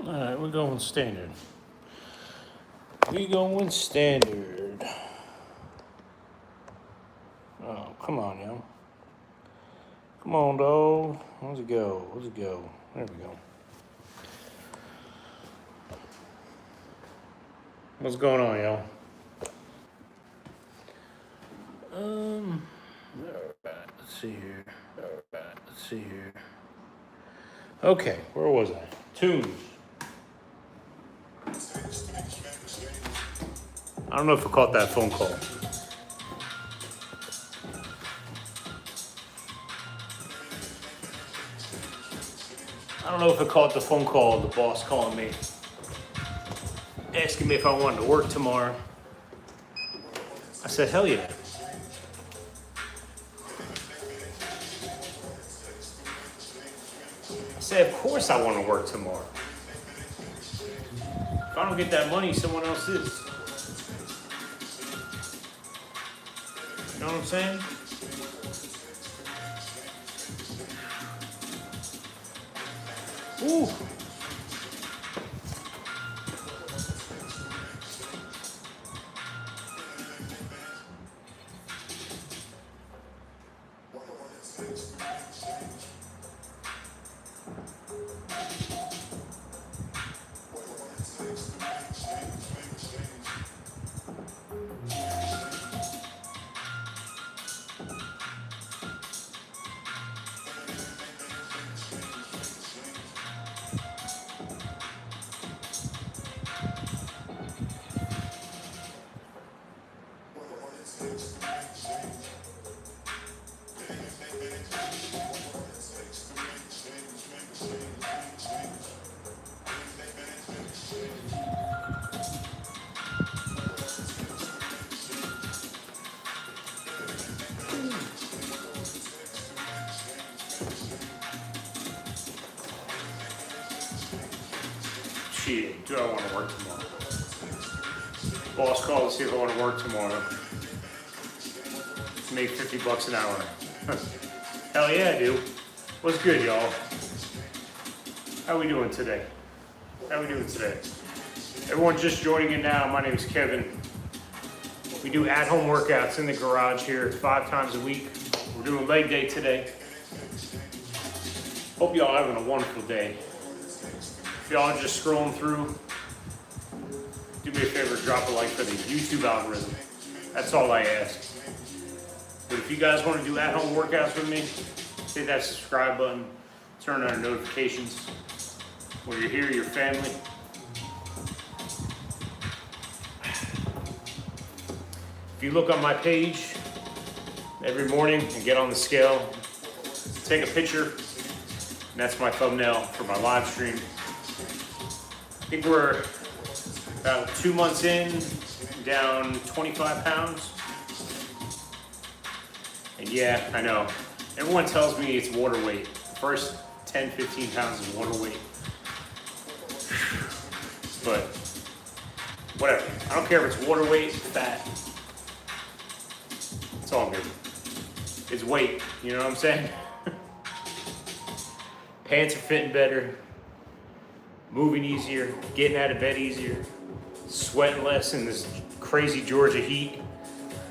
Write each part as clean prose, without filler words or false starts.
Alright, we're going standard. We going standard. Oh, come on, yo. Come on, dog. Where's it go? Where's it go? There we go. What's going on, yo? Alright, let's see here. Alright, let's see here. Okay, where was I? Tunes. I don't know if I caught that phone call. I don't know if I caught the phone call, the boss calling me, asking me if I wanted to work tomorrow. I said, hell yeah. I said, of course I want to work tomorrow. If I don't get that money, someone else is. You know what I'm saying? Ooh. Shit, do I want to work tomorrow? Boss called to see if I want to work tomorrow. Make $50 an hour. Hell yeah, I do. What's good, y'all? How we doing today? How we doing today? Everyone just joining in now, my name is Kevin. We do at-home workouts in the garage here 5 times a week. We're doing leg day today. Hope y'all having a wonderful day. If y'all are just scrolling through, do me a favor, drop a like for the YouTube algorithm. That's all I ask. But if you guys want to do at-home workouts with me, hit that subscribe button, turn on notifications. When you're here, your family. If you look on my page every morning and get on the scale, take a picture, and that's my thumbnail for my live stream. I think we're about 2 months in, down 25 pounds. And yeah, I know. Everyone tells me it's water weight. First 10, 15 pounds is water weight. But whatever. I don't care if it's water weight, fat. It's all good. It's weight, you know what I'm saying? Pants are fitting better. Moving easier, getting out of bed easier, sweating less in this crazy Georgia heat.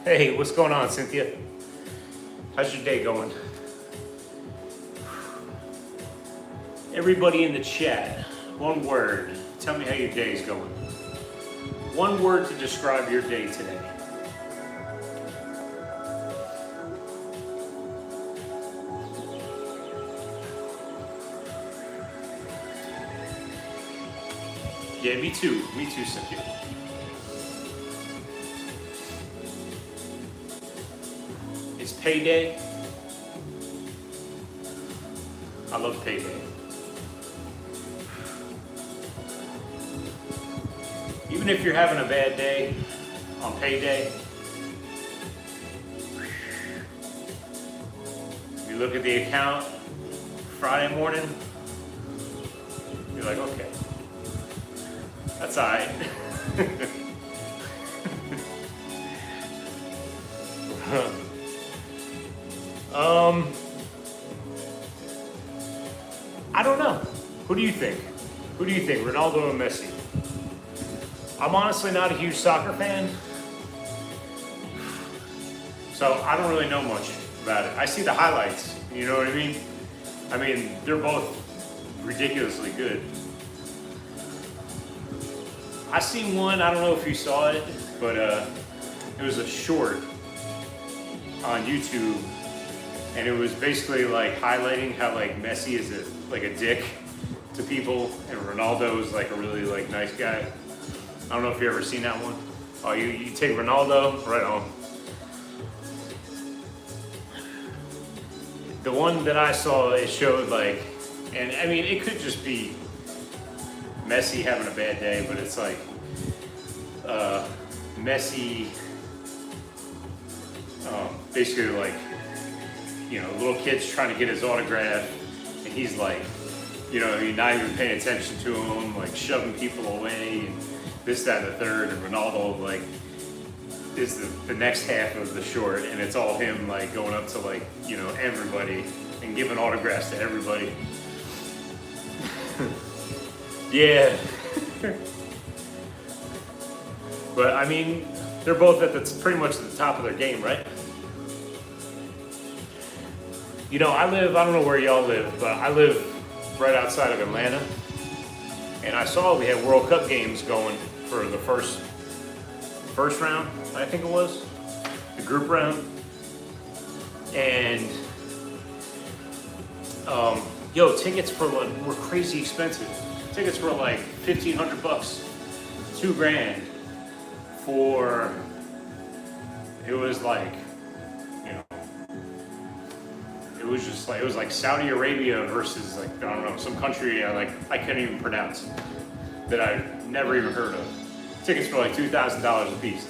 Hey, what's going on, Cynthia? How's your day going? Everybody in the chat, one word. Tell me how your day is going. One word to describe your day today. Yeah, me too, Cynthia. It's payday. I love payday. Even if you're having a bad day on payday, you look at the account Friday morning, you're like, okay. That's all right. I don't know. Who do you think? Who do you think, Ronaldo or Messi? I'm honestly not a huge soccer fan, so I don't really know much about it. I see the highlights, you know what I mean? I mean, they're both ridiculously good. I seen one, I don't know if you saw it, but it was a short on YouTube, and it was basically like highlighting how like Messi is like a dick to people, and Ronaldo is like a really like nice guy. I don't know if you ever seen that one. Oh, you take Ronaldo, right on. The one that I saw, it showed like, and I mean, it could just be Messi having a bad day, but it's like Messi, basically like, you know, little kid's trying to get his autograph, and he's like, you know, he's not even paying attention to him, like shoving people away, and this, that, and the third, and Ronaldo like is the next half of the short, and it's all him like going up to like, you know, everybody and giving autographs to everybody. Yeah. But I mean, they're both at pretty much at the top of their game, right? You know, I don't know where y'all live, but I live right outside of Atlanta. And I saw we had World Cup games going for the first round, I think it was, the group round. And tickets were crazy expensive. Tickets were like $1,500, $2,000 for, it was like, you know, it was just like, it was like Saudi Arabia versus like, I don't know, some country I couldn't even pronounce that I've never even heard of. Tickets were like $2,000 a piece.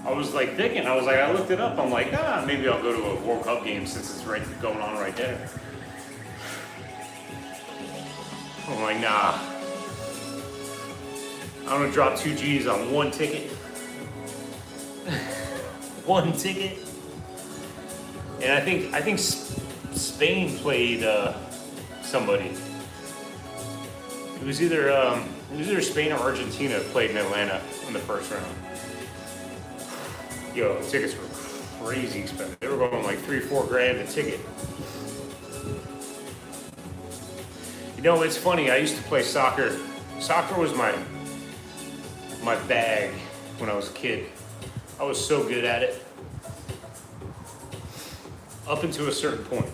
I was like thinking, I looked it up, I'm like, maybe I'll go to a World Cup game since it's going on right there. I'm like, nah. I'm gonna drop 2 G's on one ticket. One ticket. And I think Spain played somebody. It was either Spain or Argentina played in Atlanta in the first round. Yo, tickets were crazy expensive. They were going like $3-4 a ticket. You know, it's funny. I used to play soccer. Soccer was my bag when I was a kid. I was so good at it. Up until a certain point.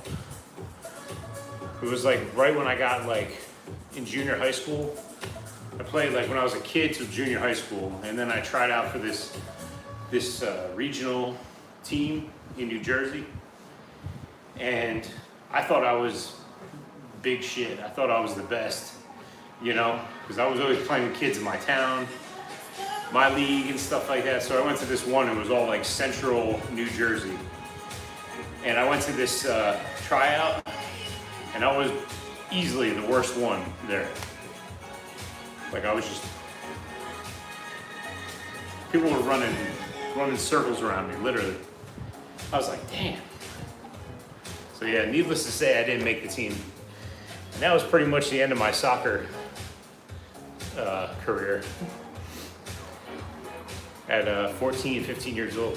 It was like right when I got like in junior high school. I played like when I was a kid to junior high school, and then I tried out for this regional team in New Jersey, and I thought I was big shit. I thought I was the best, you know, because I was always playing with kids in my town, my league and stuff like that. So I went to this one, it was all like central New Jersey, and I went to this tryout, and I was easily the worst one there. Like I was just, people were running circles around me, literally. I was like, damn. So yeah, needless to say, I didn't make the team. And that was pretty much the end of my soccer career at 14, 15 years old.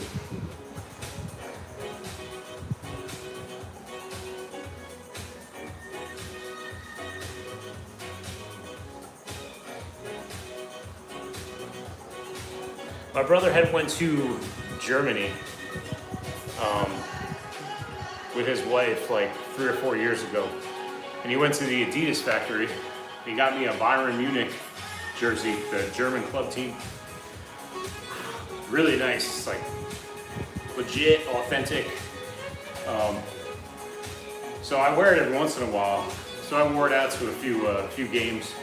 My brother had went to Germany with his wife like 3 or 4 years ago. And he went to the Adidas factory. He got me a Bayern Munich jersey, the German club team. Really nice, it's like legit, authentic. So I wear it every once in a while. So I wore it out to a few games,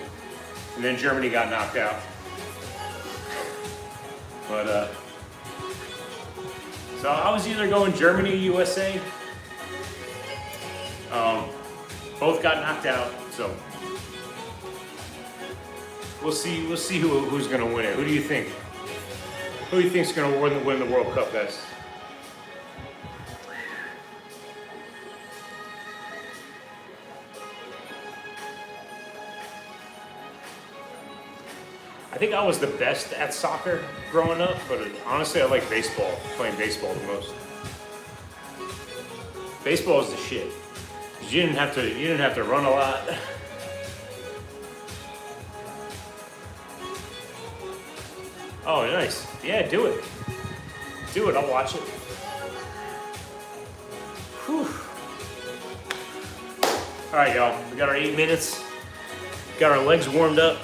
and then Germany got knocked out. But so I was either going Germany or USA. Both got knocked out, so we'll see who's gonna win it. Who do you think? Who do you think's gonna win the World Cup, guys? I think I was the best at soccer growing up, but honestly, I like baseball, playing baseball the most. Baseball is the shit. 'Cause you didn't have to run a lot. Oh, nice. Yeah, do it. Do it, I'll watch it. Whew. All right, y'all, we got our 8 minutes. Got our legs warmed up.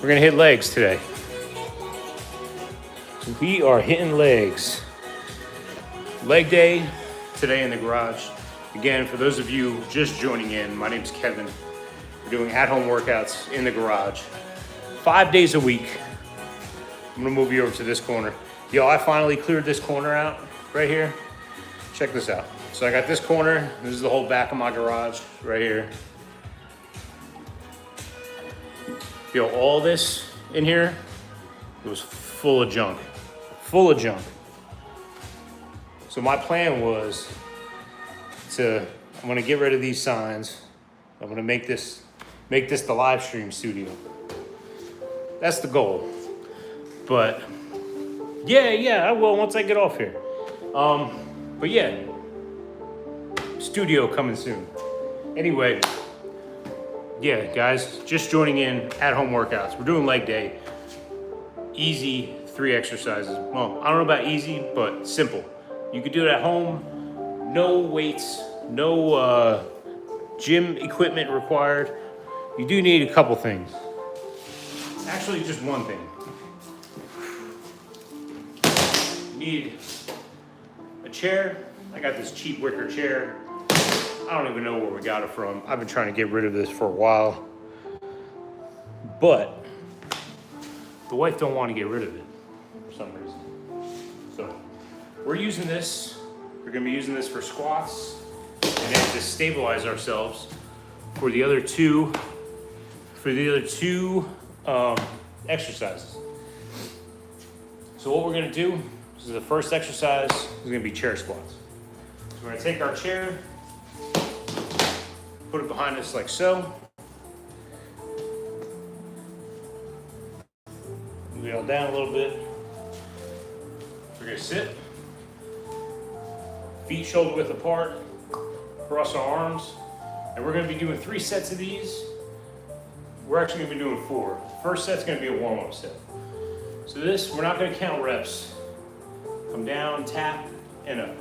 We're gonna hit legs today. So we are hitting legs. Leg day today in the garage. Again, for those of you just joining in, my name's Kevin. We're doing at-home workouts in the garage, 5 days a week. I'm gonna move you over to this corner. Yo, I finally cleared this corner out right here. Check this out. So I got this corner. This is the whole back of my garage right here. Feel all this in here, it was full of junk. Full of junk. So my plan was I'm gonna get rid of these signs. I'm gonna make this the live stream studio. That's the goal. But yeah, I will once I get off here. But yeah, studio coming soon. Anyway, yeah, guys, just joining in at-home workouts. We're doing leg day. Easy 3 exercises. Well, I don't know about easy, but simple. You could do it at home. No weights, no gym equipment required. You do need a couple things. Actually, just one thing. You need a chair. I got this cheap wicker chair. I don't even know where we got it from. I've been trying to get rid of this for a while. But the wife don't want to get rid of it for some reason. So we're using this. We're gonna be using this for squats and then to stabilize ourselves for the other two exercises. So what we're gonna do, this is the first exercise, is gonna be chair squats. So we're gonna take our chair, put it behind us like so. Move it down a little bit. We're gonna sit. Feet shoulder width apart. Cross our arms. And we're gonna be doing 3 sets of these. We're actually gonna be doing 4. First set's gonna be a warm-up set. So this, we're not gonna count reps. Come down, tap, and up.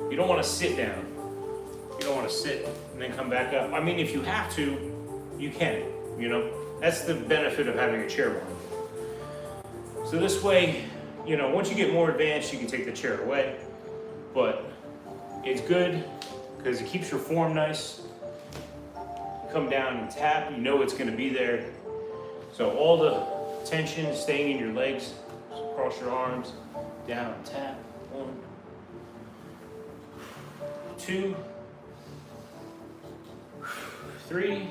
You don't wanna sit down. You don't wanna sit and then come back up. I mean, if you have to, you can, you know? That's the benefit of having a chair on. So this way, you know, once you get more advanced, you can take the chair away. But it's good because it keeps your form nice. You come down and tap, you know it's gonna be there. So all the tension is staying in your legs, so cross your arms, down, tap, 1, 2, 3,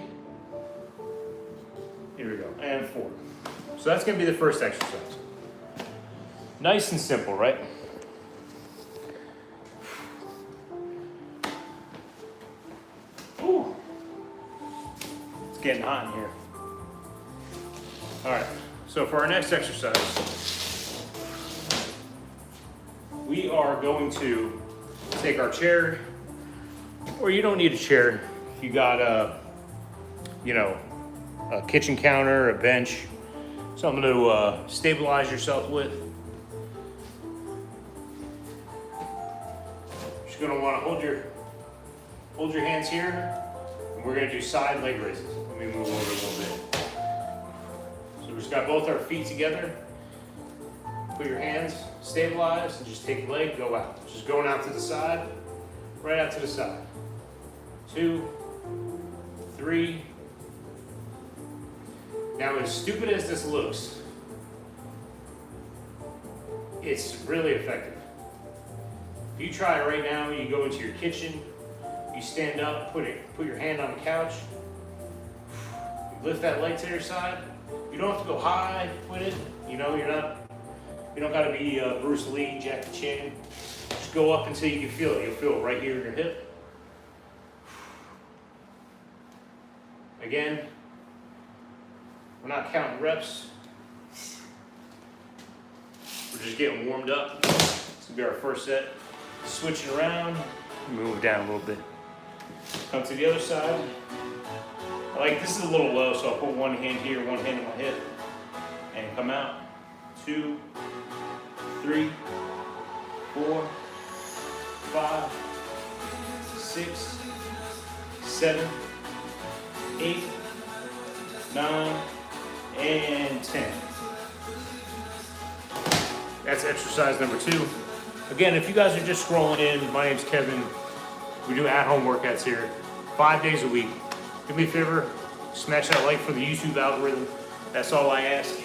here we go, and 4. So that's gonna be the first exercise. Nice and simple, right? Ooh, it's getting hot in here. All right, so for our next exercise, we are going to take our chair, or you don't need a chair. You got a kitchen counter, a bench, something to stabilize yourself with. Just gonna want to hold your hands here, and we're gonna do side leg raises. Let me move over a little bit. So we just got both our feet together. Put your hands, stabilize, and just take the leg, go out. Just going out to the side, right out to the side. 2, 3. Now, as stupid as this looks, it's really effective. If you try it right now, you go into your kitchen, you stand up, put your hand on the couch, you lift that leg to your side. You don't have to go high with it. You know, you don't gotta be Bruce Lee, Jackie Chan. Just go up until you can feel it. You'll feel it right here in your hip. Again. We're not counting reps. We're just getting warmed up. This will be our first set. Switching around, move down a little bit. Come to the other side. This is a little low, so I'll put one hand here, one hand on my hip, and come out. 2, 3, 4, 5, 6, 7, 8, 9, and 10. That's exercise number 2. Again, if you guys are just scrolling in, my name's Kevin. We do at-home workouts here, 5 days a week. Do me a favor, smash that like for the YouTube algorithm. That's all I ask.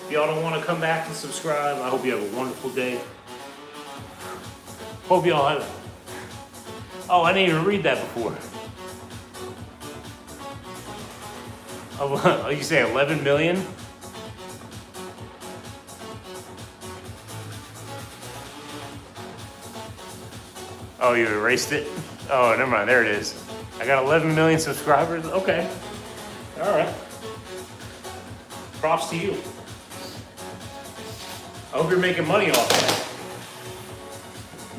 If y'all don't want to come back and subscribe, I hope you have a wonderful day. Hope y'all have. Oh, I didn't even read that before. Oh, you say 11 million? Oh, you erased it? Oh, never mind, there it is. I got 11 million subscribers? Okay. All right. Props to you. I hope you're making money off that.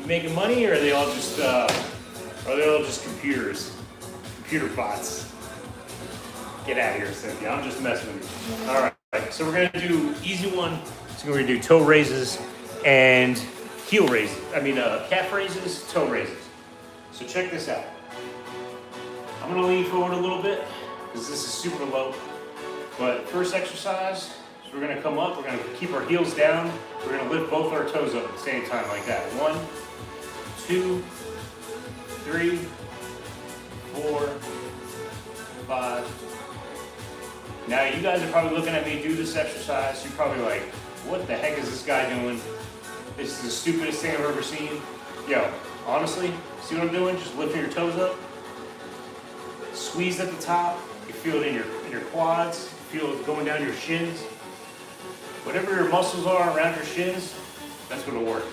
You making money, or are they all just computers? Computer bots. Get out of here, Cynthia. I'm just messing with you. All right, so we're gonna do easy one. So we're gonna do toe raises and heel raises. Calf raises, toe raises. So check this out. I'm gonna lean forward a little bit because this is super low. But first exercise, so we're gonna come up, we're gonna keep our heels down. We're gonna lift both our toes up at the same time like that. 1, 2, 3, 4, 5. Now you guys are probably looking at me do this exercise. You're probably like, what the heck is this guy doing? This is the stupidest thing I've ever seen. Yo, honestly, see what I'm doing? Just lifting your toes up. Squeeze at the top. You feel it in your quads. You feel it going down your shins. Whatever your muscles are around your shins, that's what'll work.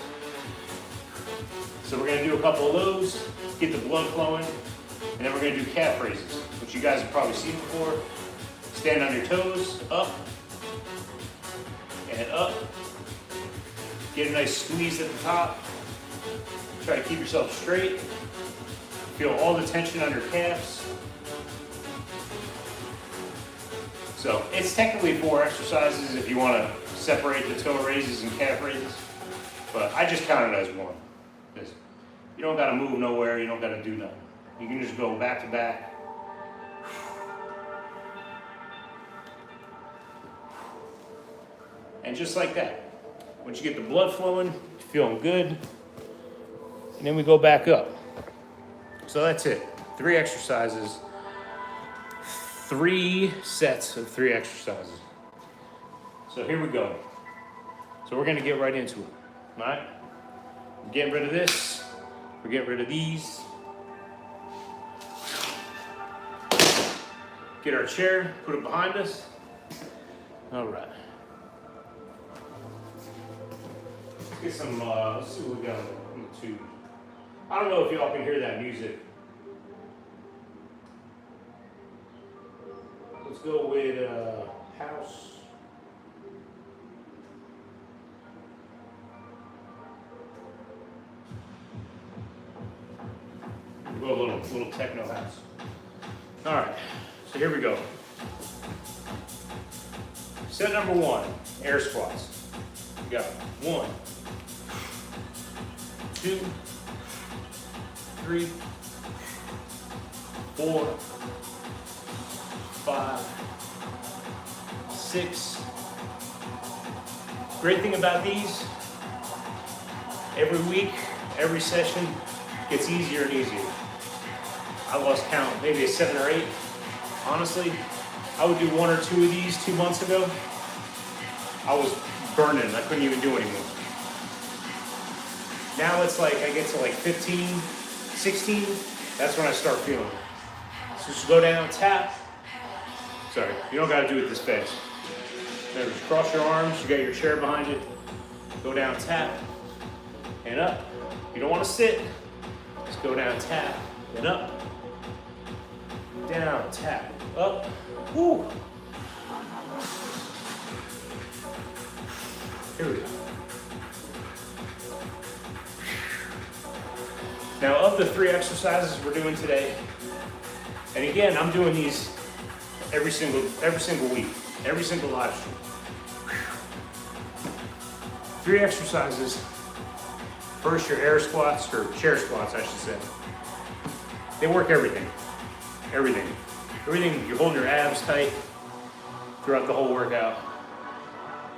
So we're gonna do a couple of those, get the blood flowing, and then we're gonna do calf raises, which you guys have probably seen before. Stand on your toes, up, and up. Get a nice squeeze at the top. Try to keep yourself straight. Feel all the tension on your calves. So it's technically 4 exercises if you want to separate the toe raises and calf raises, but I just count it as 1. Because you don't got to move nowhere, you don't got to do nothing. You can just go back to back. And just like that. Once you get the blood flowing, feeling good, and then we go back up. So that's it. 3 exercises, 3 sets of 3 exercises. So here we go. So we're gonna get right into it, all right? We're getting rid of this, we're getting rid of these. Get our chair, put it behind us. All right. Get some, let's see what we got on the tube. I don't know if y'all can hear that music. Let's go with house. We'll go a little techno house. All right, so here we go. Set number 1, air squats. We got 1, 2, 3, 4, 5, 6. Great thing about these, every week, every session gets easier and easier. I lost count, maybe a 7 or 8. Honestly, I would do 1 or 2 of these 2 months ago. I was burning, I couldn't even do anymore. Now it's like, I get to like 15, 16, that's when I start feeling it. So just go down, tap. Sorry, you don't gotta do it this fast. Now just cross your arms, you got your chair behind you. Go down, tap, and up. You don't wanna sit, just go down, tap, and up. Down, tap, up, woo. Here we go. Now, of the 3 exercises we're doing today, and again, I'm doing these every single week, every single live stream. 3 exercises. First, your air squats, or chair squats, I should say. They work everything. Everything. Everything, you're holding your abs tight throughout the whole workout.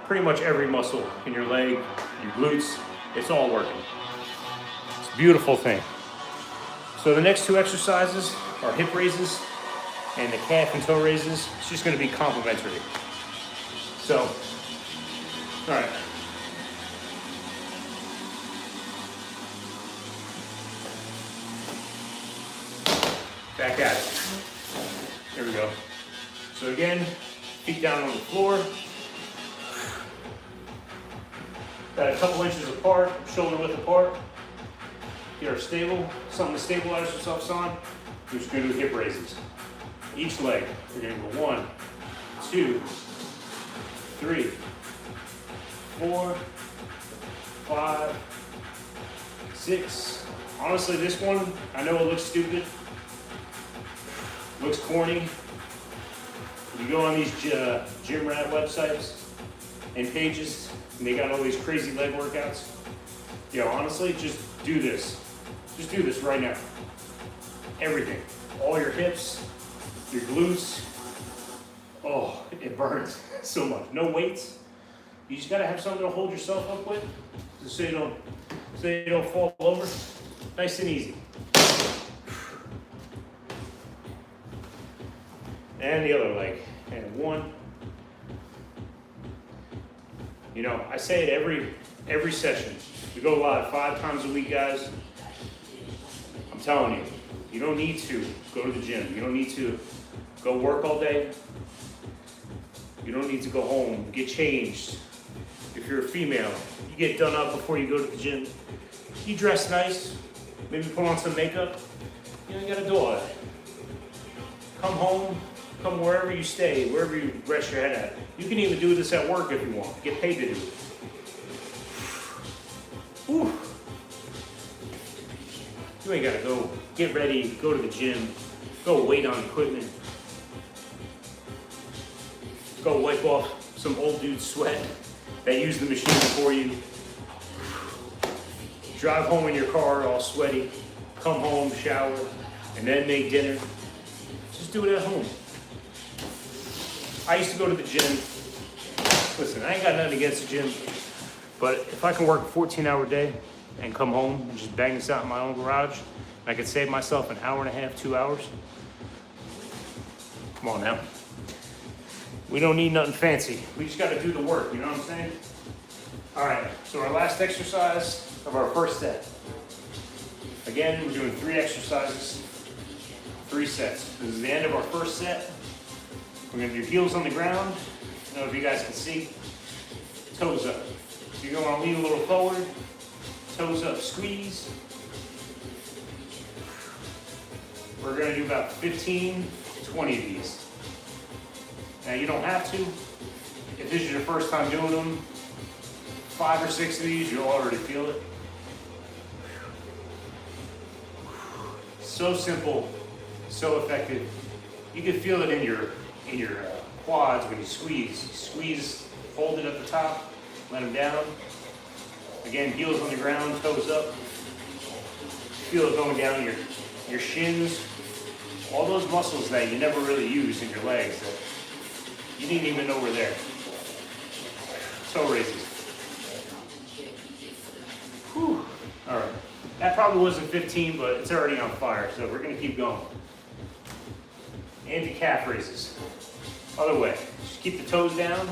Pretty much every muscle in your leg, your glutes, it's all working. It's a beautiful thing. So the next 2 exercises are hip raises and the calf and toe raises. It's just gonna be complementary. So, all right. Back at it. There we go. So again, feet down on the floor. Got a couple inches apart, shoulder width apart. Get our stable, something to stabilize yourselves on. We're just gonna do hip raises. Each leg, we're gonna go 1, 2, 3, 4, 5, 6. Honestly, this one, I know it looks stupid, looks corny. You go on these gym rat websites and pages, and they got all these crazy leg workouts. Yo, honestly, just do this. Just do this right now. Everything. All your hips, your glutes. Oh, it burns so much. No weights. You just gotta have something to hold yourself up with, just so you don't fall over. Nice and easy. And the other leg. And 1. You know, I say it every session. We go live 5 times a week, guys. I'm telling you, you don't need to go to the gym. You don't need to go work all day. You don't need to go home, get changed. If you're a female, you get done up before you go to the gym. You dress nice, maybe put on some makeup. You don't gotta do all that. Come home, come wherever you stay, wherever you rest your head at. You can even do this at work if you want. Get paid to do it. Whew. You ain't gotta go get ready, go to the gym, go wait on equipment, go wipe off some old dude's sweat that used the machine before you. Drive home in your car all sweaty, come home, shower, and then make dinner. Just do it at home. I used to go to the gym. Listen, I ain't got nothing against the gym, but if I can work a 14-hour day and come home and just bang this out in my own garage, and I could save myself an hour and a half, 2 hours. Come on now. We don't need nothing fancy. We just gotta do the work, you know what I'm saying? All right, so our last exercise of our first set. Again, we're doing 3 exercises, 3 sets. This is the end of our first set. We're gonna do heels on the ground. I don't know if you guys can see. Toes up. So you're gonna wanna lean a little forward. Toes up, squeeze. We're gonna do about 15, 20 of these. Now you don't have to. If this is your first time doing them, 5 or 6 of these, you'll already feel it. So simple, so effective. You can feel it in your quads when you squeeze. Squeeze, hold it at the top, let them down. Again, heels on the ground, toes up. Feel it going down your shins. All those muscles that you never really use in your legs that you didn't even know were there. Toe raises. Whew. All right. That probably wasn't 15, but it's already on fire, so we're gonna keep going. Anti-calf raises. Other way. Just keep the toes down,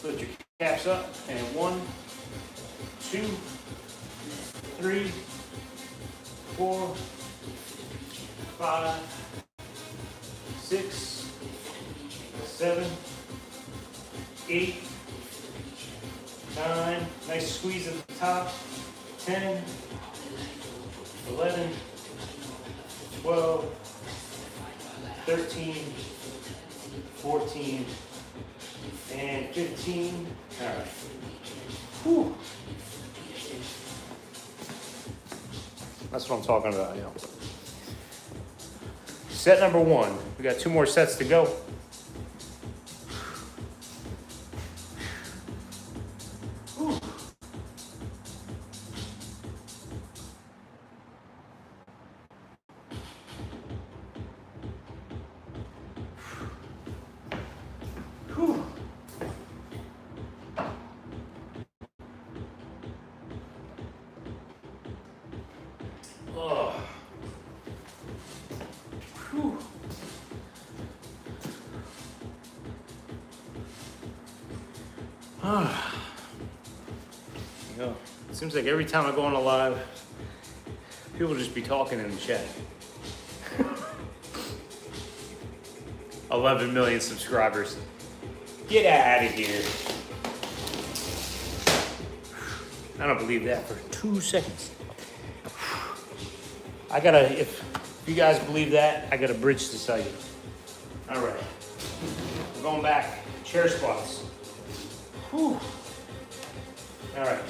lift your calves up, and 1, 2, 3, 4, 5, 6, 7, 8, 9, nice squeeze at the top, 10, 11, 12, 13, 14, and 15. All right. Whew. That's what I'm talking about, you know. Set number 1. We got 2 more sets to go. Whew. Whew. Oh. Whew. You know, it seems like every time I go on a live, people just be talking in the chat. 11 million subscribers. Get out of here. I don't believe that for 2 seconds. I gotta, if you guys believe that, I got a bridge to tell you. All right, we're going back, chair squats. Whew. All right,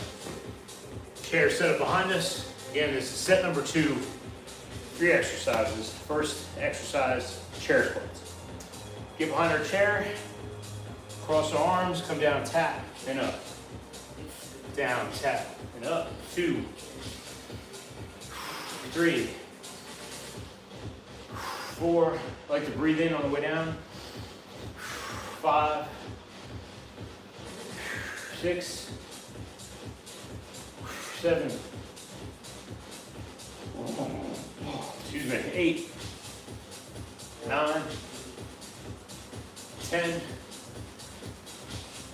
chair set up behind us. Again, this is set number 2, 3 exercises. First exercise, chair squats. Get behind our chair, cross our arms, come down, tap, and up. Down, tap, and up. 2, 3, 4. I like to breathe in on the way down. 5, 6, 7. Excuse me. 8, 9, 10,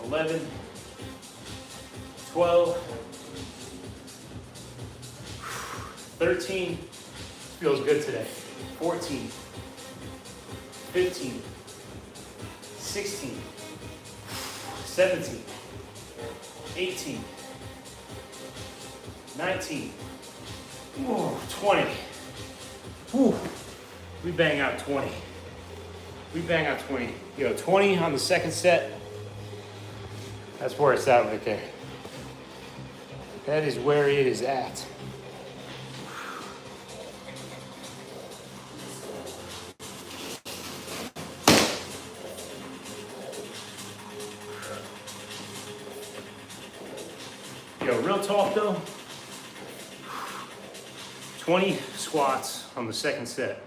11, 12, 13, feels good today, 14, 15, 16, 17, 18, 19, 20. Whew. We bang out 20. We bang out 20. You know, 20 on the second set. That's where it's at right there. That is where it is at. Yo, real talk though. 20 squats on the second set.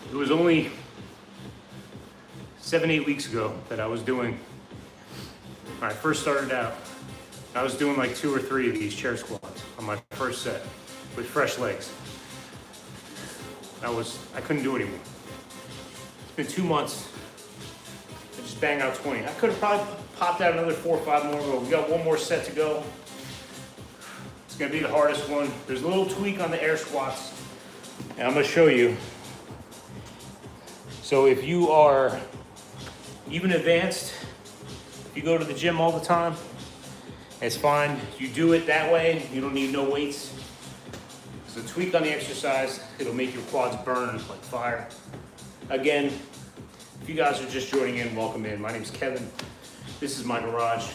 It was only 7-8 weeks ago that I was doing, when I first started out, I was doing like 2 or 3 of these chair squats on my first set with fresh legs. I couldn't do it anymore. It's been 2 months. I just bang out 20. I could have probably popped out another 4 or 5 more, but we got 1 more set to go. It's gonna be the hardest one. There's a little tweak on the air squats, and I'm gonna show you. So if you are even advanced, if you go to the gym all the time, it's fine. You do it that way, you don't need no weights. So tweak on the exercise, it'll make your quads burn like fire. Again, if you guys are just joining in, welcome in. My name's Kevin. This is my garage.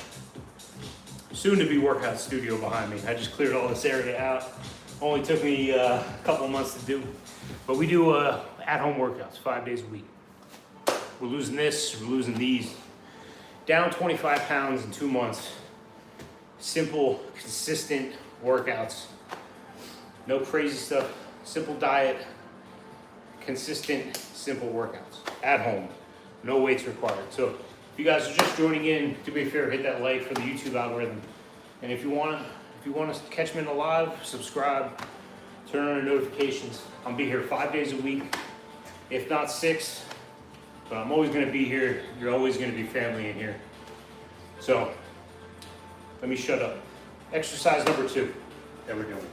Soon to be workout studio behind me. I just cleared all this area out. Only took me a couple months to do. But we do at-home workouts 5 days a week. We're losing this, we're losing these. Down 25 pounds in 2 months. Simple, consistent workouts. No crazy stuff. Simple diet. Consistent, simple workouts. At home. No weights required. So if you guys are just joining in, do me a favor, hit that like for the YouTube algorithm. And if you want to catch me in the live, subscribe, turn on your notifications. I'll be here 5 days a week, if not 6. But I'm always going to be here. You're always going to be family in here. So let me shut up. Exercise number 2 that we're doing.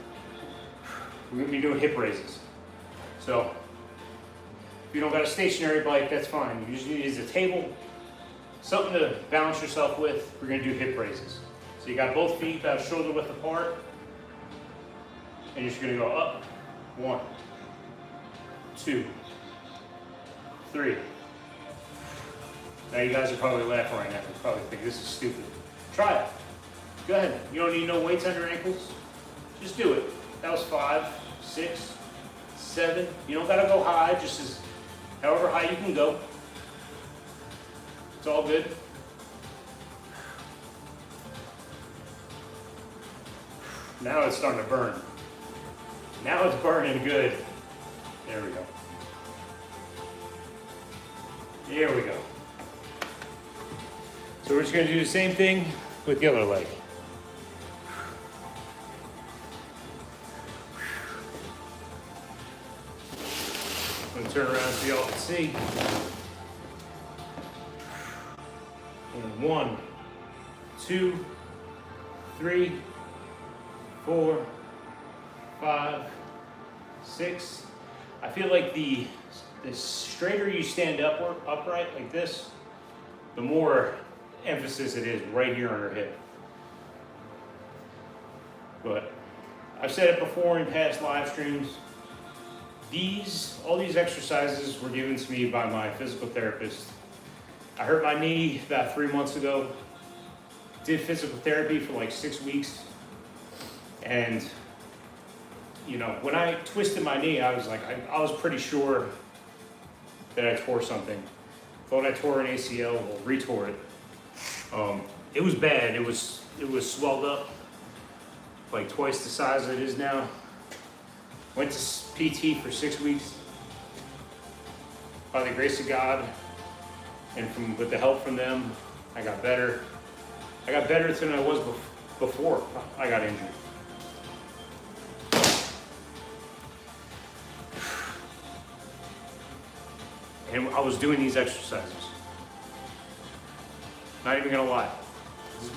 We're going to be doing hip raises. So if you don't got a stationary bike, that's fine. You just need a table, something to balance yourself with. We're going to do hip raises. So you got both feet about shoulder width apart, and you're just going to go up. 1, 2, 3. Now you guys are probably laughing right now. You're probably thinking this is stupid. Try it. Go ahead. You don't need no weights on your ankles. Just do it. That was 5, 6, 7. You don't gotta go high, just as however high you can go. It's all good. Now it's starting to burn. Now it's burning good. There we go. There we go. So we're just gonna do the same thing with the other leg. I'm gonna turn around so y'all can see. And 1, 2, 3, 4, 5, 6. I feel like the straighter you stand upright like this, the more emphasis it is right here on your hip. But I've said it before in past live streams. All these exercises were given to me by my physical therapist. I hurt my knee about 3 months ago. Did physical therapy for like 6 weeks. And you know, when I twisted my knee, I was like, I was pretty sure that I tore something. Thought I tore an ACL, well, retore it. It was bad. It was swelled up, like twice the size it is now. Went to PT for 6 weeks. By the grace of God, and with the help from them, I got better. I got better than I was before I got injured. And I was doing these exercises. Not even gonna lie.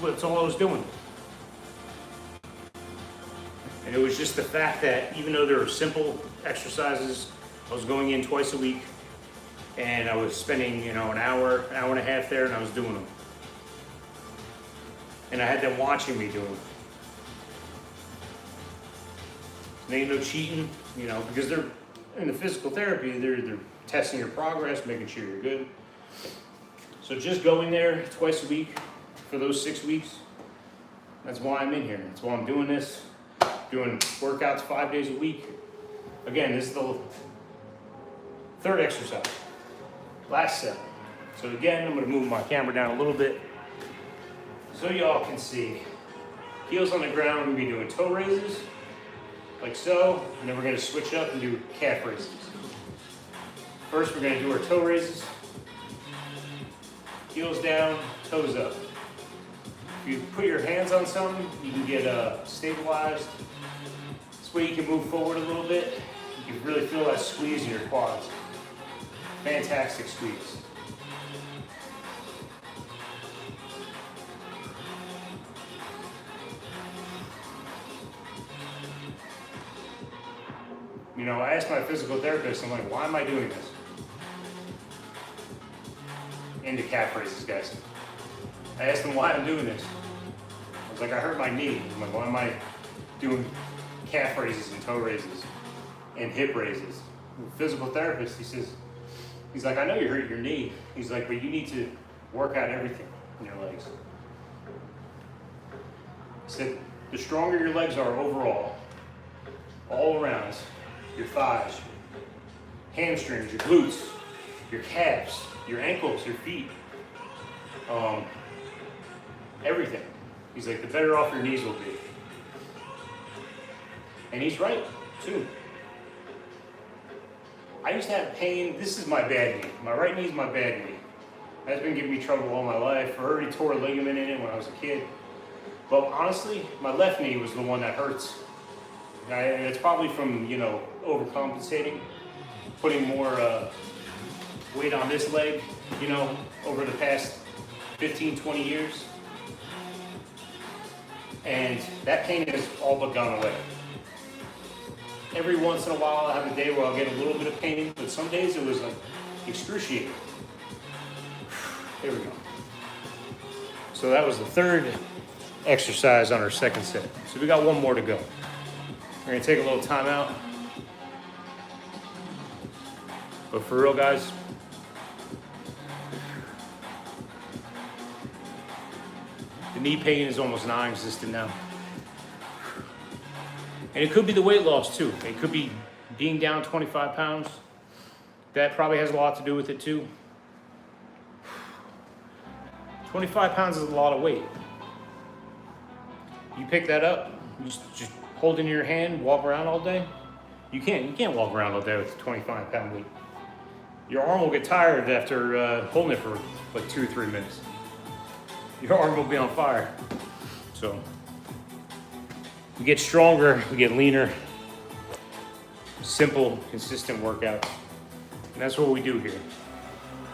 That's all I was doing. And it was just the fact that even though they were simple exercises, I was going in twice a week and I was spending, an hour and a half there, and I was doing them. And I had them watching me do them. There ain't no cheating, because they're in the physical therapy, they're testing your progress, making sure you're good. So just going there twice a week for those 6 weeks, that's why I'm in here. That's why I'm doing this. Doing workouts 5 days a week. Again, this is the third exercise. Last set. So again, I'm gonna move my camera down a little bit so y'all can see. Heels on the ground, we're gonna be doing toe raises, like so, and then we're gonna switch up and do calf raises. First, we're gonna do our toe raises. Heels down, toes up. If you put your hands on something, you can get stabilized. This way you can move forward a little bit. You can really feel that squeeze in your quads. Fantastic squeeze. I asked my physical therapist, I'm like, why am I doing this? Into calf raises, guys. I asked him why I'm doing this. I was like, I hurt my knee. I'm like, why am I doing calf raises and toe raises and hip raises? The physical therapist, he's like, I know you hurt your knee. He's like, but you need to work out everything in your legs. He said, the stronger your legs are overall, all around, your thighs, your hamstrings, your glutes, your calves, your ankles, your feet, everything. He's like, the better off your knees will be. And he's right, too. I used to have pain. This is my bad knee. My right knee is my bad knee. That's been giving me trouble all my life. I already tore a ligament in it when I was a kid. But honestly, my left knee was the one that hurts. And it's probably from, overcompensating, putting more weight on this leg, over the past 15, 20 years. And that pain has all but gone away. Every once in a while I have a day where I'll get a little bit of pain, but some days it was like excruciating. There we go. So that was the third exercise on our second set. So we got one more to go. We're gonna take a little time out. But for real, guys, the knee pain is almost non-existent now. And it could be the weight loss too. It could be being down 25 pounds. That probably has a lot to do with it too. 25 pounds is a lot of weight. You pick that up, you just hold it in your hand, walk around all day. You can't walk around all day with a 25-pound weight. Your arm will get tired after holding it for like 2 or 3 minutes. Your arm will be on fire. So we get stronger, we get leaner. Simple, consistent workout. And that's what we do here.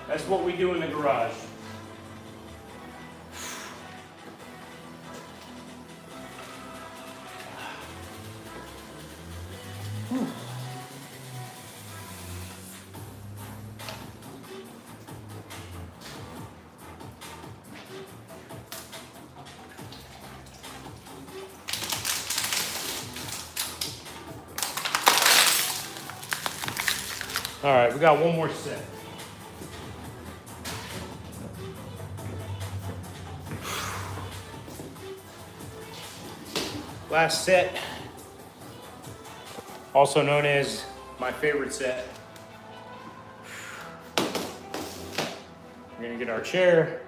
That's what we do in the garage. All right, we got one more set. Last set, also known as my favorite set. We're gonna get our chair.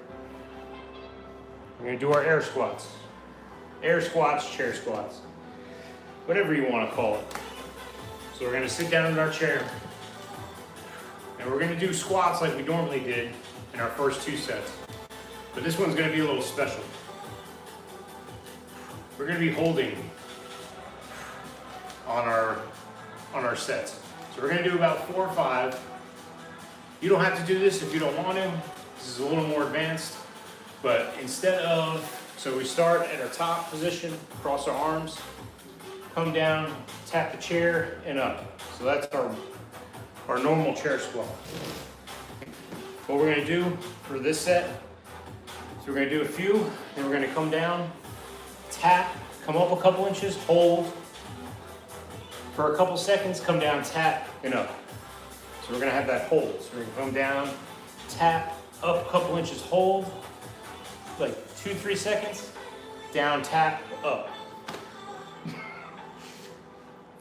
We're gonna do our air squats. Air squats, chair squats, whatever you wanna call it. So we're gonna sit down in our chair. And we're gonna do squats like we normally did in our first 2 sets. But this one's gonna be a little special. We're gonna be holding on our sets. So we're gonna do about 4 or 5. You don't have to do this if you don't want to. This is a little more advanced. But instead of, so we start at our top position, cross our arms, come down, tap the chair, and up. So that's our normal chair squat. What we're gonna do for this set, so we're gonna do a few, then we're gonna come down, tap, come up a couple inches, hold for a couple seconds, come down, tap, and up. So we're gonna have that hold. So we're gonna come down, tap, up a couple inches, hold, like 2-3 seconds, down, tap, up.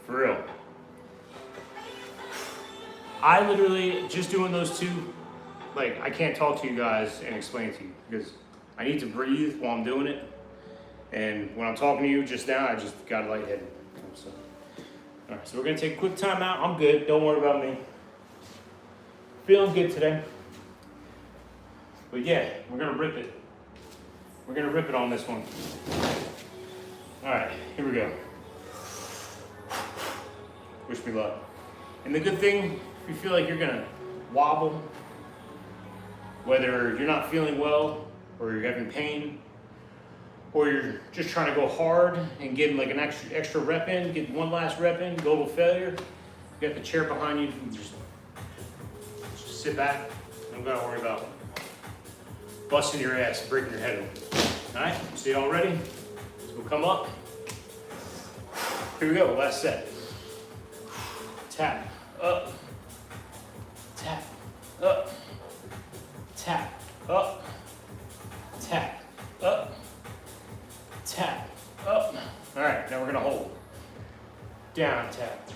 For real. I literally, just doing those 2, like I can't talk to you guys and explain it to you because I need to breathe while I'm doing it. And when I'm talking to you just now, I just got lightheaded. So, all right, so we're gonna take a quick time out. I'm good, don't worry about me. Feeling good today. But yeah, we're gonna rip it. We're gonna rip it on this one. All right, here we go. Wish me luck. And the good thing, if you feel like you're gonna wobble, whether you're not feeling well or you're having pain, or you're just trying to go hard and get like an extra rep in, get one last rep in, go to failure, you got the chair behind you, you can just sit back, don't gotta worry about busting your ass, breaking your head open. All right, so you all ready? So we'll come up. Here we go, last set. Tap, up, tap, up, tap, up, tap, up, tap, up. All right, now we're gonna hold. Down, tap.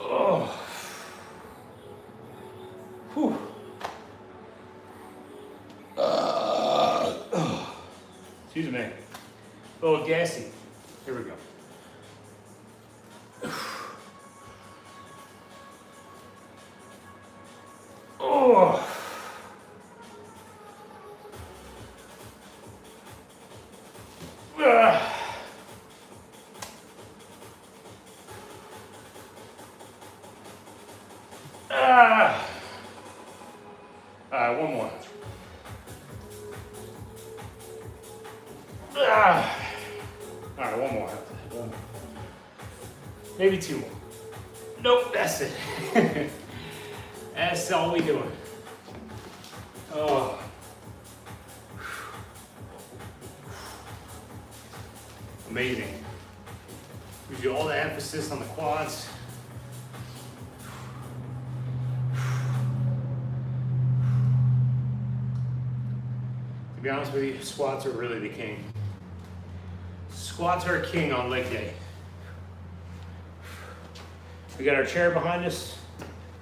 Oh. Whew. Excuse me. A little gassy. Here we go. Oh. All right, one more. All right, one more. Maybe 2 more. Nope, that's it. That's all we doing. Oh. amazing. Gives you all the emphasis on the quads. To be honest with you, squats are really the king. Squats are a king on leg day. We got our chair behind us.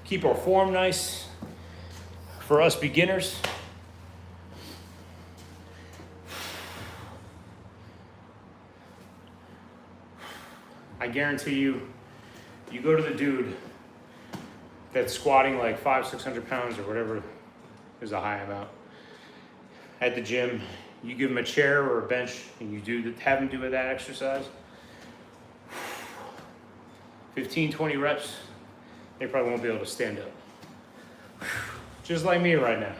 Keep our form nice. For us beginners, I guarantee you, you go to the dude that's squatting like 500-600 pounds or whatever is a high amount at the gym, you give him a chair or a bench and you have him do that exercise, 15-20 reps, they probably won't be able to stand up. Just like me right now.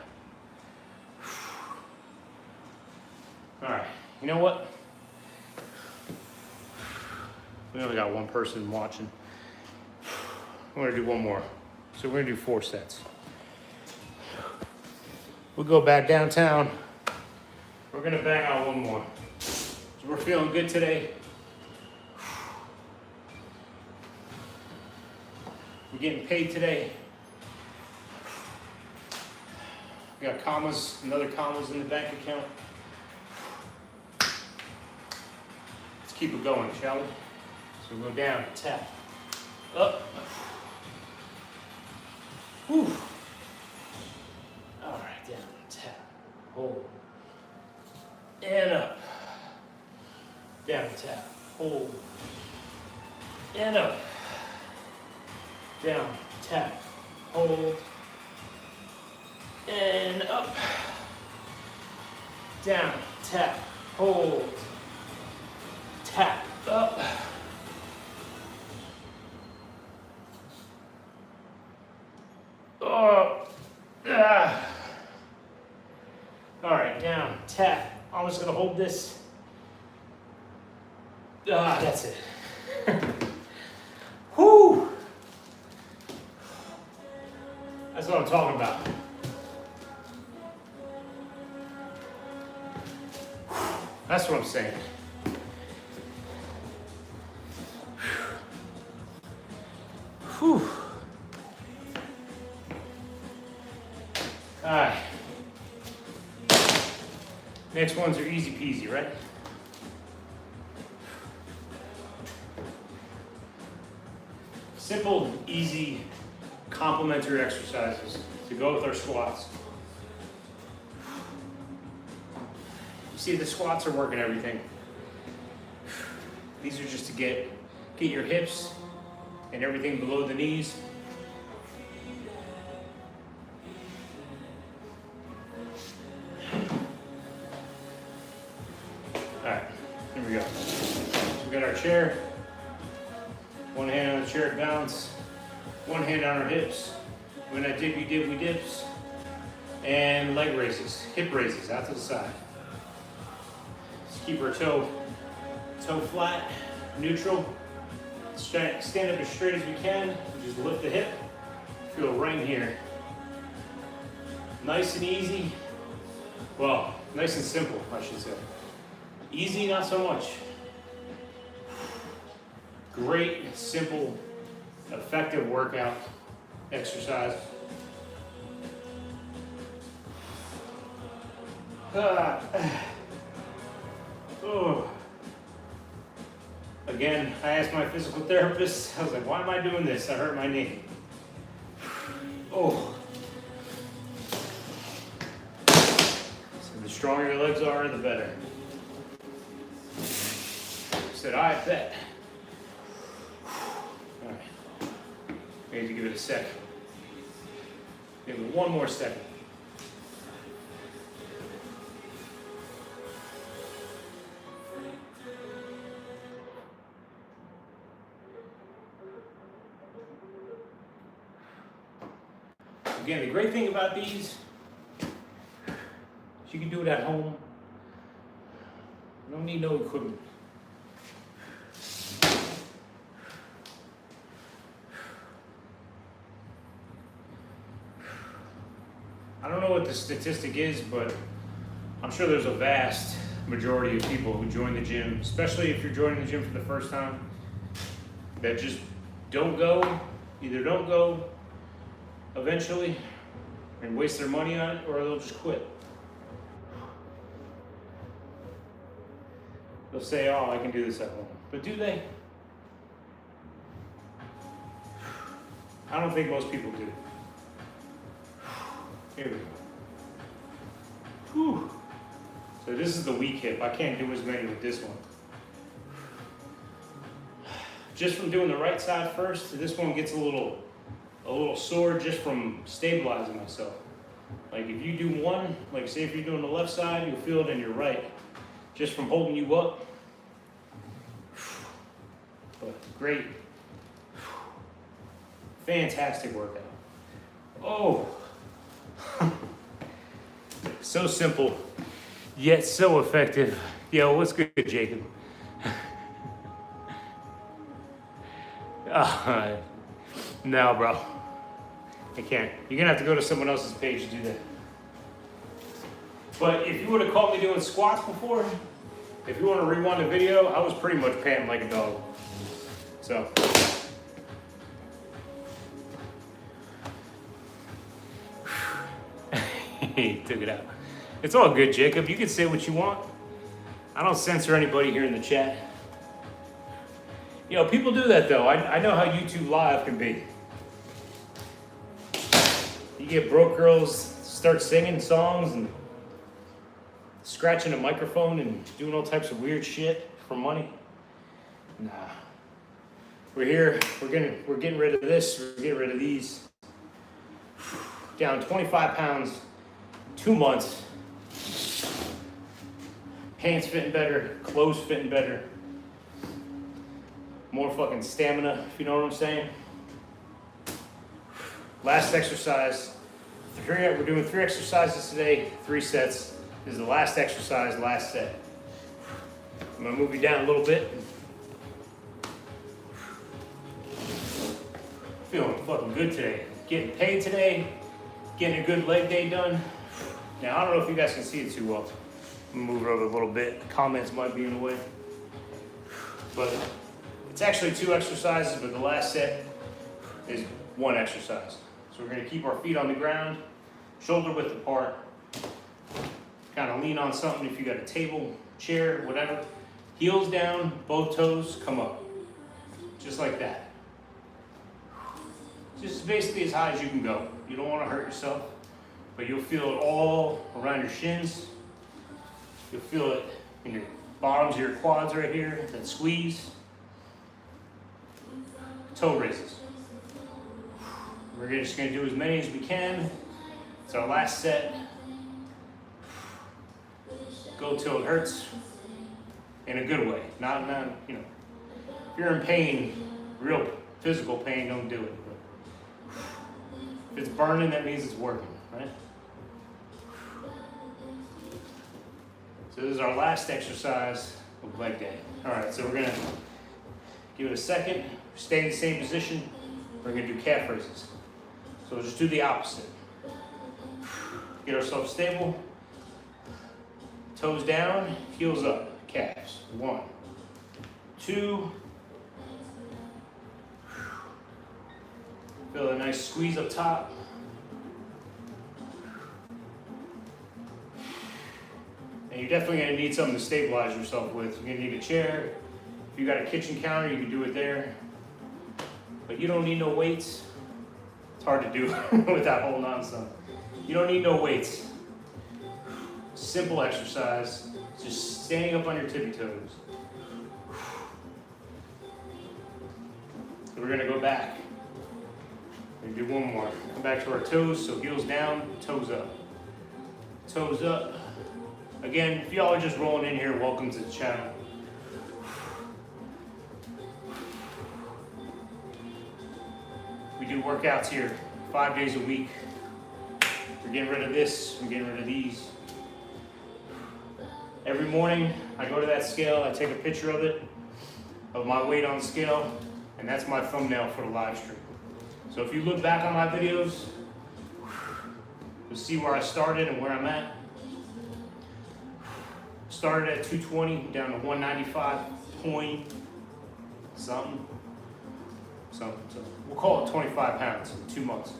All right, you know what? We only got one person watching. We're gonna do one more. So we're gonna do 4 sets. We'll go back downtown. We're gonna bang out one more. So we're feeling good today. We're getting paid today. We got commas, another commas in the bank account. Let's keep it going, shall we? So we'll go down, tap, up. Whew. All right, down, tap, hold, and up. Down, tap, hold, and up. Down, tap, hold, and up. Down, tap, hold, tap, up. Oh, ah. All right, down, tap. I'm just gonna hold this. Ah, that's it. Whew. That's what I'm talking about. That's what I'm saying. Whew. All right. Next ones are easy peasy, right? Simple, easy, complementary exercises to go with our squats. You see, the squats are working everything. These are just to get your hips and everything below the knees. All right, here we go. So we got our chair. One hand on the chair to balance. One hand on our hips. When I dip, we dips. And leg raises, hip raises out to the side. Just keep our toe flat, neutral. Stand up as straight as we can. Just lift the hip. Feel right here. Nice and easy. Well, nice and simple, I should say. Easy, not so much. Great, simple, effective workout exercise. Oh. Again, I asked my physical therapist, I was like, why am I doing this? I hurt my knee. Oh. So the stronger your legs are, the better. I said, I bet. All right. I need to give it a second. Give it one more second. Again, the great thing about these is you can do it at home. You don't need no equipment. I don't know what the statistic is, but I'm sure there's a vast majority of people who join the gym, especially if you're joining the gym for the first time, that just don't go, either don't go eventually and waste their money on it, or they'll just quit. They'll say, oh, I can do this at home. But do they? I don't think most people do. Here we go. Whew. So this is the weak hip. I can't do as many with this one. Just from doing the right side first, this one gets a little sore just from stabilizing myself. Like if you do one, like say if you're doing the left side, you'll feel it in your right, just from holding you up. But great, fantastic workout. Oh, so simple, yet so effective. Yo, what's good, Jacob? No, bro. I can't. You're gonna have to go to someone else's page to do that. But if you would have caught me doing squats before, if you want to rewind the video, I was pretty much panting like a dog. So. He took it out. It's all good, Jacob. You can say what you want. I don't censor anybody here in the chat. You know, people do that though. I know how YouTube Live can be. You get broke girls start singing songs and scratching a microphone and doing all types of weird shit for money. Nah. We're here. We're getting rid of this. We're getting rid of these. Down 25 pounds, 2 months. Pants fitting better, clothes fitting better. More fucking stamina, if you know what I'm saying. Last exercise. We're doing 3 exercises today, 3 sets. This is the last exercise, last set. I'm gonna move you down a little bit. Feeling fucking good today. Getting paid today. Getting a good leg day done. Now, I don't know if you guys can see it too well. I'm gonna move it over a little bit. The comments might be in the way. But it's actually 2 exercises, but the last set is 1 exercise. So we're gonna keep our feet on the ground, shoulder width apart, kind of lean on something if you got a table, chair, whatever. Heels down, both toes come up, just like that. Just basically as high as you can go. You don't wanna hurt yourself, but you'll feel it all around your shins. You'll feel it in your bottoms of your quads right here, that squeeze. Toe raises. We're just gonna do as many as we can. It's our last set. Go till it hurts in a good way. Not, you know, if you're in pain, real physical pain, don't do it. But if it's burning, that means it's working, right? So this is our last exercise of leg day. All right, so we're gonna give it a second, stay in the same position. We're gonna do calf raises. So we'll just do the opposite. Get ourselves stable. Toes down, heels up, calves. 1, 2. Feel a nice squeeze up top. And you're definitely gonna need something to stabilize yourself with. You're gonna need a chair. If you got a kitchen counter, you can do it there. But you don't need no weights. It's hard to do without holding on to something. You don't need no weights. Simple exercise, just standing up on your tippy toes. So we're gonna go back. We're gonna do one more. Come back to our toes, so heels down, toes up. Toes up. Again, if y'all are just rolling in here, welcome to the channel. We do workouts here 5 days a week. We're getting rid of this, we're getting rid of these. Every morning, I go to that scale, I take a picture of it, of my weight on the scale, and that's my thumbnail for the live stream. So if you look back on my videos, you'll see where I started and where I'm at. started at 220 down to 195 point something. So we'll call it 25 pounds in 2 months.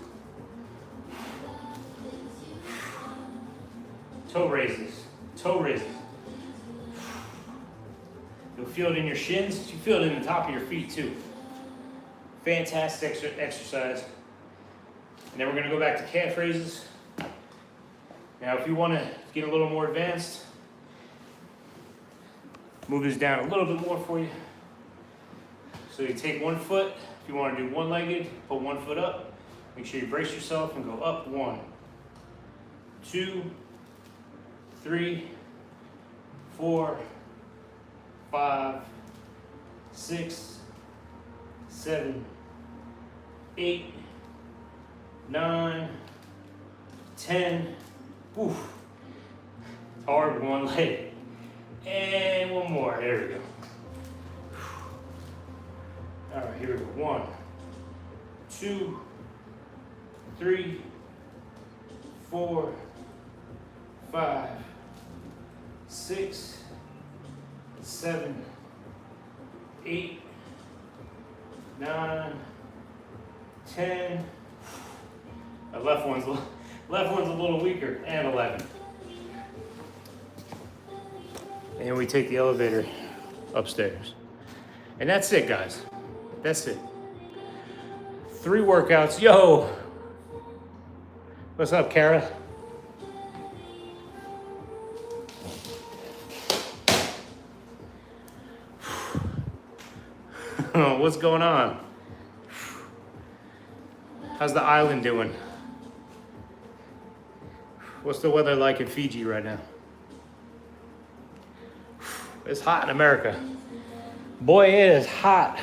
Toe raises. You'll feel it in your shins. You feel it in the top of your feet too. Fantastic exercise. And then we're gonna go back to calf raises. Now, if you wanna get a little more advanced, move this down a little bit more for you. So you take 1 foot. If you wanna do one-legged, put 1 foot up. Make sure you brace yourself and go up. 1, 2, 3, 4, 5, 6, 7, 8, 9, 10. Oof. Hard with one leg. And one more. There we go. All right, here we go. 1, 2, 3, 4, 5, 6, 7, 8, 9, 10. The left one's a little weaker, and 11. And we take the elevator upstairs. And that's it, guys. That's it. 3 workouts. Yo! What's up, Kara? What's going on? How's the island doing? What's the weather like in Fiji right now? It's hot in America. Boy, it is hot.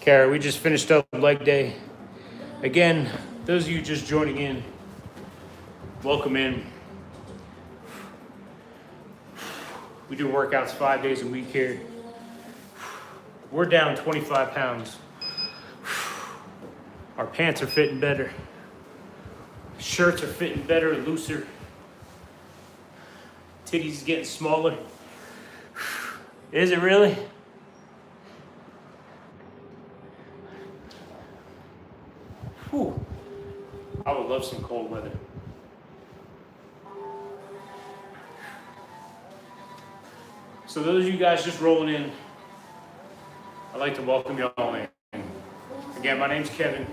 Kara, we just finished up leg day. Again, those of you just joining in, welcome in. We do workouts 5 days a week here. We're down 25 pounds. Our pants are fitting better. Shirts are fitting better, looser. Titties getting smaller. Is it really? Whew. I would love some cold weather. So those of you guys just rolling in, I'd like to welcome you all in. Again, my name's Kevin.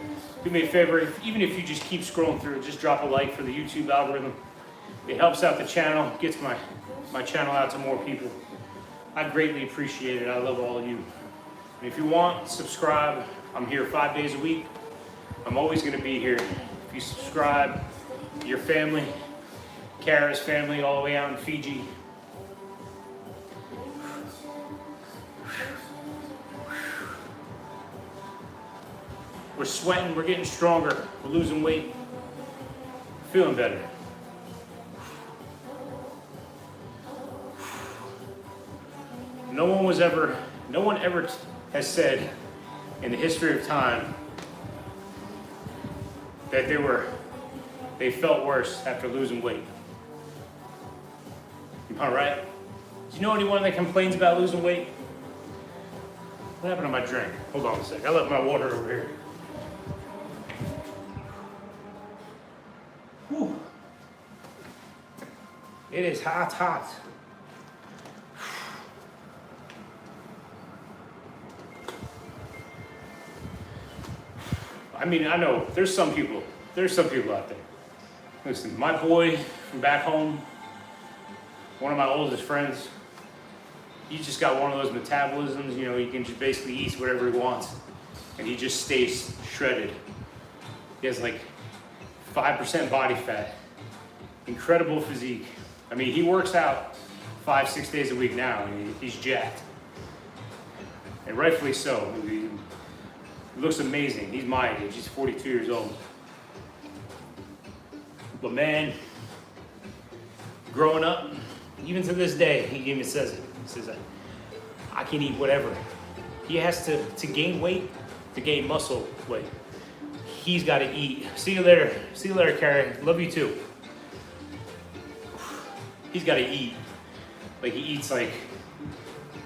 Do me a favor, even if you just keep scrolling through, just drop a like for the YouTube algorithm. It helps out the channel, gets my channel out to more people. I greatly appreciate it. I love all of you. And if you want, subscribe. I'm here 5 days a week. I'm always going to be here. If you subscribe, your family, Kara's family all the way out in Fiji. We're sweating, we're getting stronger, we're losing weight, feeling better. No one ever has said in the history of time that they felt worse after losing weight. All right? Do you know anyone that complains about losing weight? What happened to my drink? Hold on a sec, I left my water over here. Whew. It is hot. I mean, I know there's some people out there. Listen, my boy from back home, one of my oldest friends, he just got one of those metabolisms, you know, he can just basically eat whatever he wants and he just stays shredded. He has like 5% body fat, incredible physique. I mean, he works out 5-6 days a week now, and he's jacked. And rightfully so. He looks amazing. He's my age, he's 42 years old. But man, growing up, even to this day, he even says it. He says, I can eat whatever. He has to gain weight, to gain muscle weight. He's got to eat. See you later. See you later, Carrie. Love you too. he's got to eat. Like he eats like,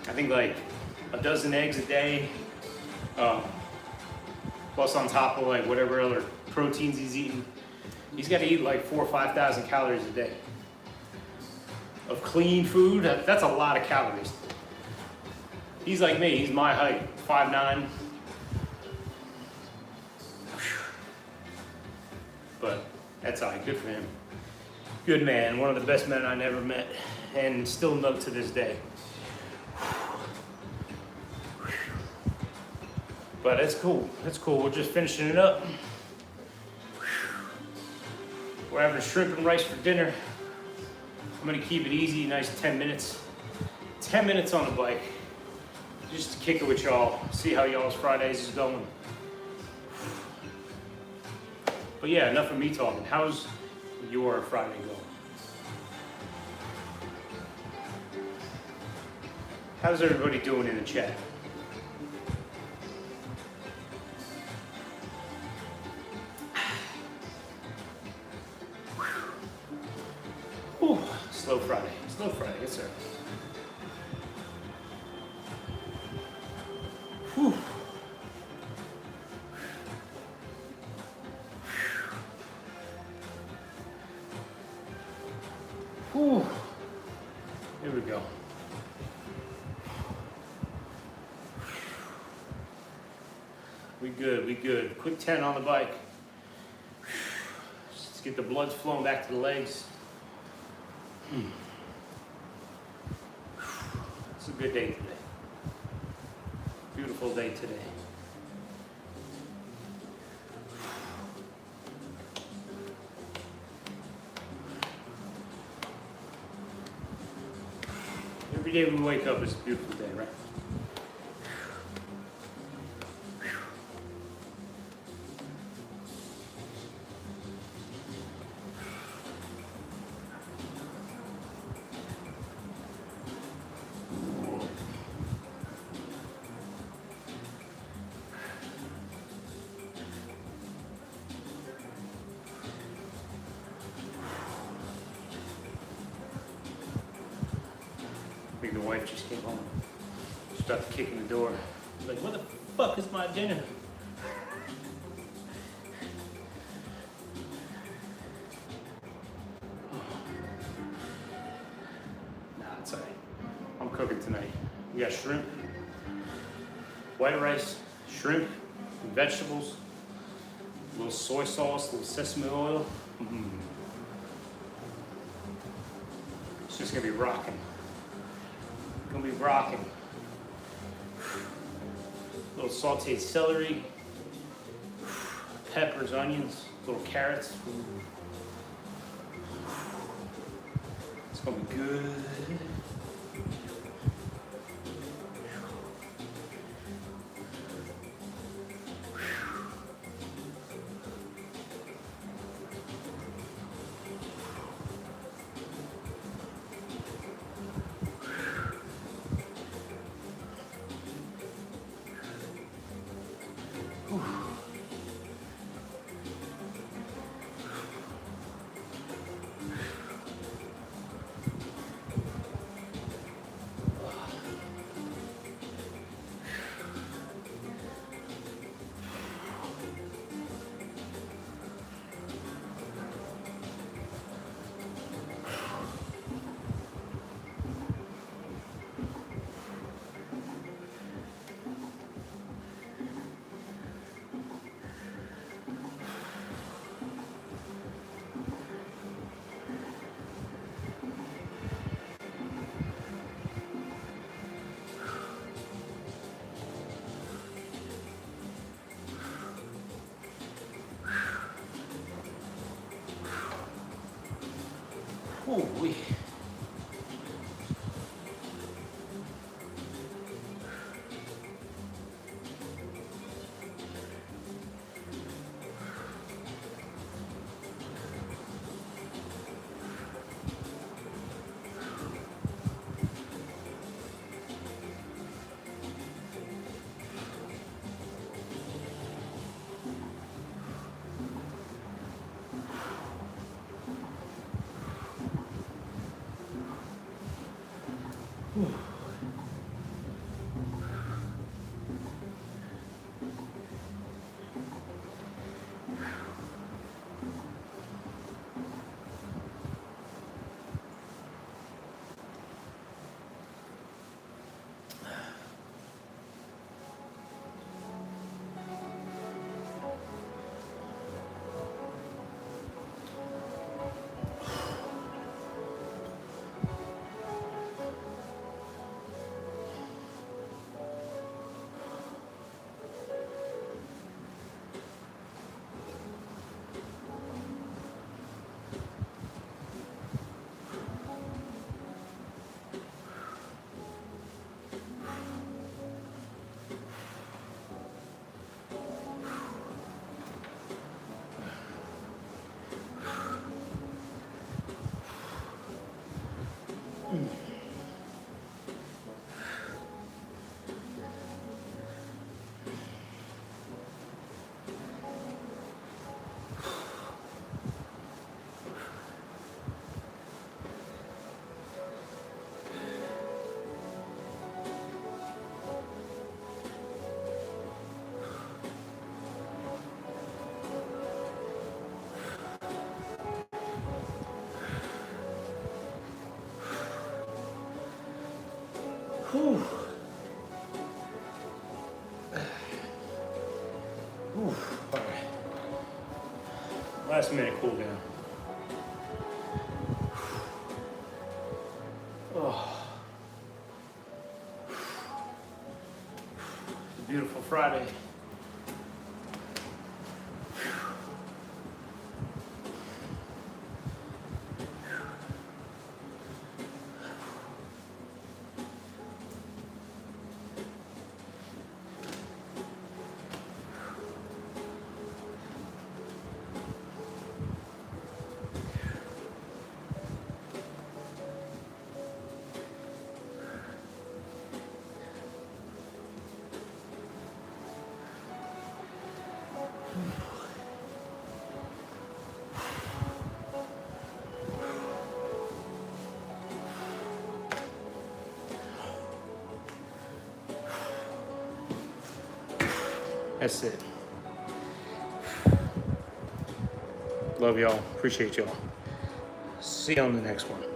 I think like a dozen eggs a day, plus on top of like whatever other proteins he's eating. He's got to eat like 4,000 or 5,000 calories a day of clean food. That's a lot of calories. He's like me. He's my height, 5'9". But that's all right. Good for him. Good man. One of the best men I never met, and still know to this day. But that's cool. That's cool. We're just finishing it up. We're having shrimp and rice for dinner. I'm gonna keep it easy, nice 10 minutes. 10 minutes on the bike. Just to kick it with y'all, see how y'all's Fridays is going. But yeah, enough of me talking. How's your Friday going? How's everybody doing in the chat? Whew. Slow Friday. Slow Friday, yes sir. Whew. Whew. Here we go. We good, we good. Quick 10 on the bike. Just get the blood flowing back to the legs. It's a good day today. Beautiful day today. Every day we wake up is a beautiful day, right? I think the wife just came home. She's about to kick in the door. She's like, what the fuck is my dinner? Nah, it's alright. I'm cooking tonight. We got shrimp, white rice, shrimp, and vegetables, a little soy sauce, a little sesame oil. It's just gonna be rocking. Gonna be rocking. A little sauteed celery, peppers, onions, little carrots. It's gonna be good. Oh, we. Whew. Whew. All right. Last minute cool down. Oh. It's a beautiful Friday. That's it. Love y'all. Appreciate y'all. See you on the next one.